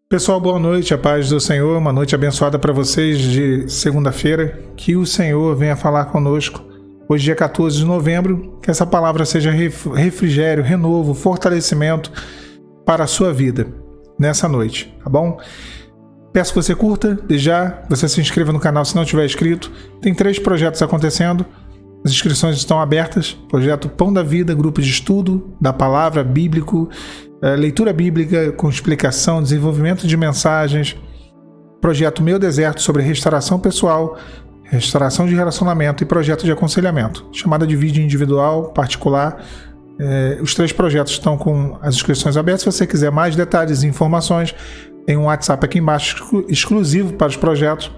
Pessoal, boa noite, a paz do Senhor, uma noite abençoada para vocês de segunda-feira, que o Senhor venha falar conosco. Hoje, dia 14 de novembro, que essa palavra seja refrigério, renovo, fortalecimento para a sua vida nessa noite, tá bom? Peço que você curta, desde já, você se inscreva no canal se não tiver inscrito. Tem 3 projetos acontecendo, as inscrições estão abertas. Projeto Pão da Vida, grupo de estudo da palavra bíblico, leitura bíblica com explicação, desenvolvimento de mensagens. Projeto Meu Deserto sobre restauração pessoal, restauração de relacionamento e projeto de aconselhamento. Chamada de vídeo individual, particular. Os 3 projetos estão com as inscrições abertas. Se você quiser mais detalhes e informações, tem um WhatsApp aqui embaixo exclusivo para os projetos.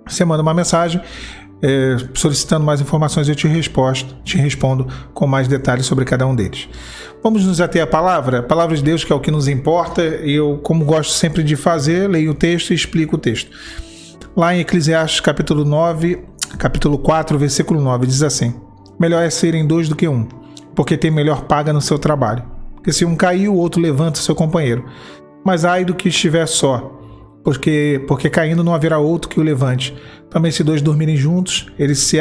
Você manda uma mensagem solicitando mais informações, eu te respondo com mais detalhes sobre cada um deles. Vamos nos ater à palavra de Deus, que é o que nos importa. Eu, como gosto sempre de fazer, leio o texto e explico o texto. Lá em Eclesiastes capítulo 4, versículo 9, diz assim: melhor é serem 2 do que 1, porque tem melhor paga no seu trabalho. Porque se um cair, o outro levanta o seu companheiro. Mas ai do que estiver só, porque caindo não haverá outro que o levante. Também se 2 dormirem juntos, eles se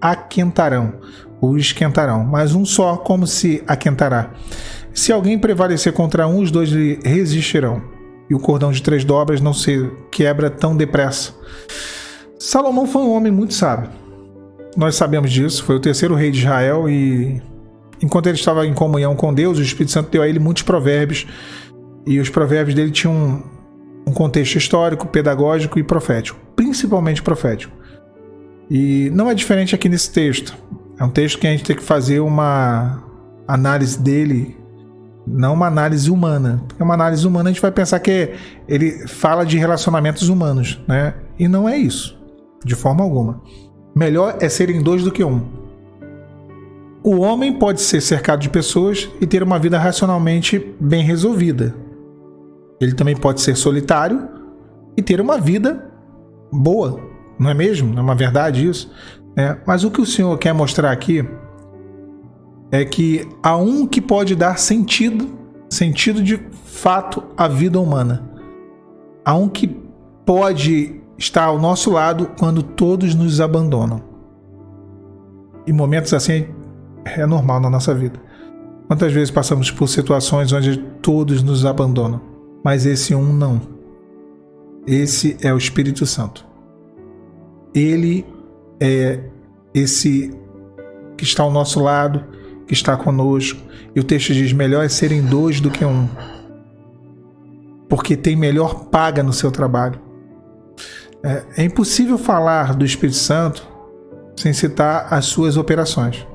aquentarão, ou esquentarão, mas um só como se aquentará. Se alguém prevalecer contra um, os 2 lhe resistirão, e o cordão de 3 dobras não se quebra tão depressa. Salomão foi um homem muito sábio. Nós sabemos disso, foi o 3º rei de Israel, e enquanto ele estava em comunhão com Deus, o Espírito Santo deu a ele muitos provérbios, e os provérbios dele tinham um contexto histórico, pedagógico e profético, principalmente profético. E não é diferente aqui nesse texto. É um texto que a gente tem que fazer uma análise dele, não uma análise humana. Porque uma análise humana a gente vai pensar que ele fala de relacionamentos humanos, né? E não é isso, de forma alguma. Melhor é serem 2 do que 1. O homem pode ser cercado de pessoas e ter uma vida racionalmente bem resolvida. Ele também pode ser solitário e ter uma vida boa, não é mesmo? Não é uma verdade isso? Mas o que o Senhor quer mostrar aqui é que há um que pode dar sentido de fato à vida humana. Há um que pode estar ao nosso lado quando todos nos abandonam. E momentos assim é normal na nossa vida. Quantas vezes passamos por situações onde todos nos abandonam? Mas esse um não. Esse é o Espírito Santo. Ele é esse que está ao nosso lado, que está conosco. E o texto diz: melhor é serem 2 do que 1. Porque tem melhor paga no seu trabalho. É impossível falar do Espírito Santo sem citar as suas operações,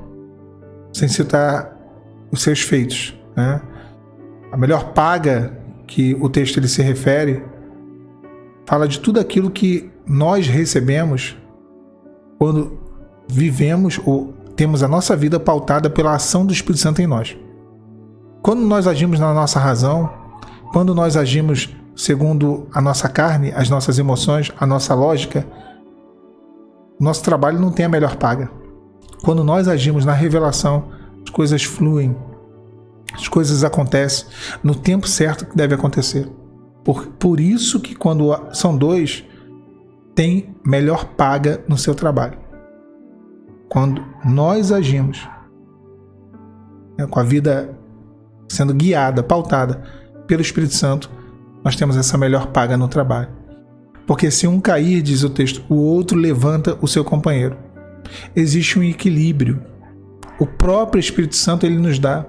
sem citar os seus feitos, né? A melhor paga que o texto ele se refere fala de tudo aquilo que nós recebemos quando vivemos ou temos a nossa vida pautada pela ação do Espírito Santo em nós. Quando nós agimos na nossa razão, quando nós agimos segundo a nossa carne, as nossas emoções, a nossa lógica, nosso trabalho não tem a melhor paga. Quando nós agimos na revelação, as coisas fluem. As coisas acontecem no tempo certo que deve acontecer. Por isso que quando são 2, tem melhor paga no seu trabalho. Quando nós agimos com a vida sendo guiada, pautada pelo Espírito Santo, nós temos essa melhor paga no trabalho. Porque se um cair, diz o texto, o outro levanta o seu companheiro. Existe um equilíbrio. O próprio Espírito Santo ele nos dá.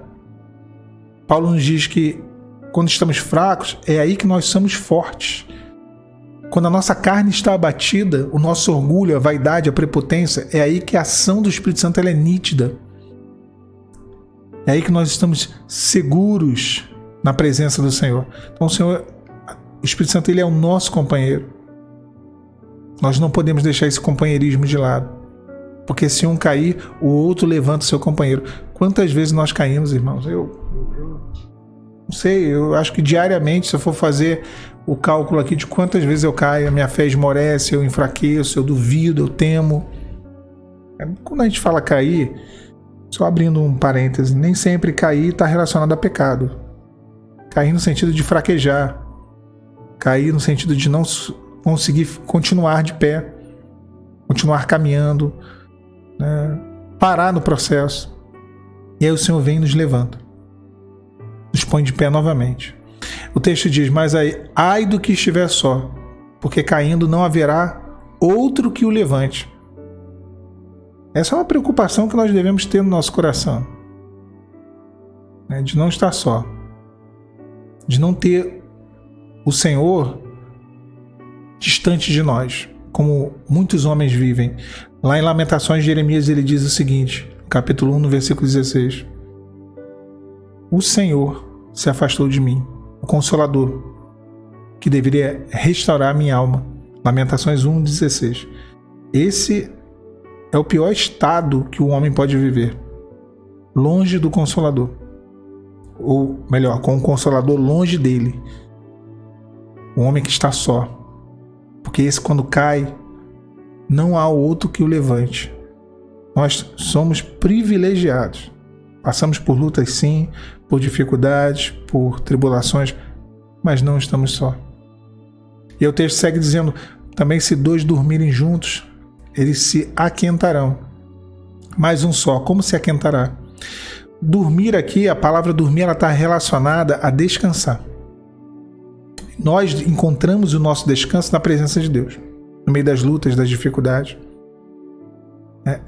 Paulo nos diz que quando estamos fracos, é aí que nós somos fortes. Quando a nossa carne está abatida, o nosso orgulho, a vaidade, a prepotência, é aí que a ação do Espírito Santo ela é nítida. É aí que nós estamos seguros na presença do Senhor. Então o Espírito Santo ele é o nosso companheiro. Nós não podemos deixar esse companheirismo de lado. Porque se um cair, o outro levanta o seu companheiro. Quantas vezes nós caímos, irmãos? Eu não sei, eu acho que diariamente, se eu for fazer o cálculo aqui de quantas vezes eu caio, a minha fé esmorece, eu enfraqueço, eu duvido, eu temo. Quando a gente fala cair, só abrindo um parêntese, nem sempre cair está relacionado a pecado. Cair no sentido de fraquejar. Cair no sentido de não conseguir continuar de pé, continuar caminhando, né? Parar no processo. E aí o Senhor vem e nos levanta, nos põe de pé novamente. O texto diz: mas aí, ai do que estiver só, porque caindo não haverá outro que o levante. Essa é uma preocupação que nós devemos ter no nosso coração, né? De não estar só, de não ter o Senhor distante de nós, como muitos homens vivem. Lá em Lamentações de Jeremias ele diz o seguinte, capítulo 1, no versículo 16: o Senhor se afastou de mim, o Consolador, que deveria restaurar minha alma. Lamentações 1, 16. Esse é o pior estado que o homem pode viver, longe do Consolador, ou melhor, com o Consolador longe dele. O homem que está só, porque esse, quando cai, não há outro que o levante. Nós somos privilegiados, passamos por lutas sim, por dificuldades, por tribulações, mas não estamos só. E o texto segue dizendo: também se dois dormirem juntos, eles se aquentarão. Mais um só, como se aquentará? Dormir aqui, a palavra dormir, ela está relacionada a descansar. Nós encontramos o nosso descanso na presença de Deus, no meio das lutas, das dificuldades.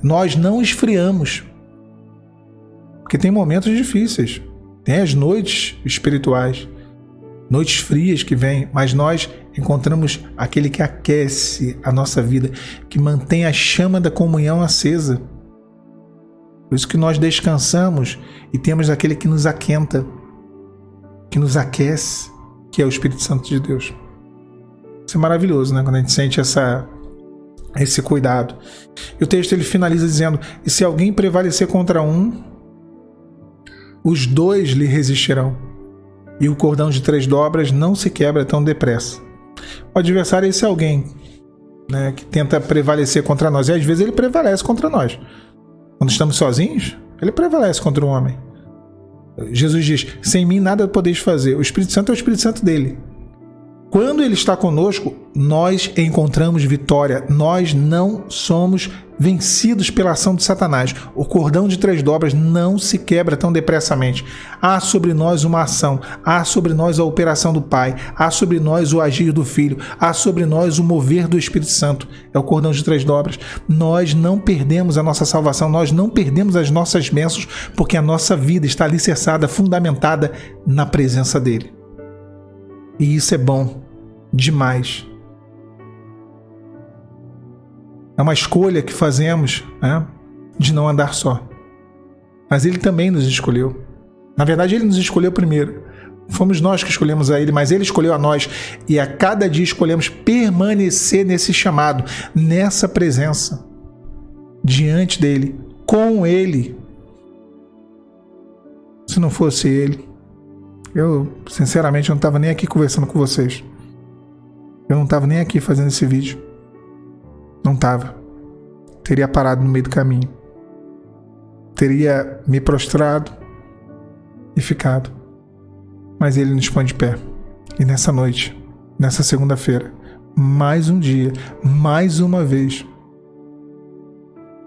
Nós não esfriamos, porque tem momentos difíceis, tem as noites espirituais, noites frias que vêm, mas nós encontramos aquele que aquece a nossa vida, que mantém a chama da comunhão acesa. Por isso que nós descansamos e temos aquele que nos aquenta, que nos aquece, que é o Espírito Santo de Deus. Isso é maravilhoso, né? Quando a gente sente esse cuidado. E o texto ele finaliza dizendo: e se alguém prevalecer contra um, os dois lhe resistirão, e o cordão de 3 dobras não se quebra tão depressa. O adversário é esse alguém, né, que tenta prevalecer contra nós, e às vezes ele prevalece contra nós. Quando estamos sozinhos, ele prevalece contra o homem. Jesus diz: sem mim nada podeis fazer. O Espírito Santo é o Espírito Santo dele. Quando ele está conosco, nós encontramos vitória. Nós não somos vencidos pela ação de Satanás. O cordão de 3 dobras não se quebra tão depressamente. Há sobre nós uma ação. Há sobre nós a operação do Pai. Há sobre nós o agir do Filho. Há sobre nós o mover do Espírito Santo. É o cordão de 3 dobras. Nós não perdemos a nossa salvação. Nós não perdemos as nossas bênçãos, porque a nossa vida está alicerçada, fundamentada na presença dele. E isso é bom demais. É uma escolha que fazemos, né, de não andar só. Mas ele também nos escolheu. Na verdade, ele nos escolheu primeiro. Fomos nós que escolhemos a ele, mas ele escolheu a nós. E a cada dia escolhemos permanecer nesse chamado, nessa presença, diante dele, com ele. Se não fosse ele, eu, sinceramente, não estava nem aqui conversando com vocês. Eu não estava nem aqui fazendo esse vídeo. Não estava. Teria parado no meio do caminho. Teria me prostrado e ficado. Mas ele nos põe de pé. E nessa noite, nessa segunda-feira, mais um dia, mais uma vez,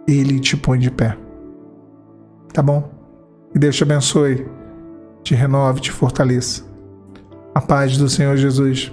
ele te põe de pé. Tá bom? Que Deus te abençoe, te renove, te fortaleça. A paz do Senhor Jesus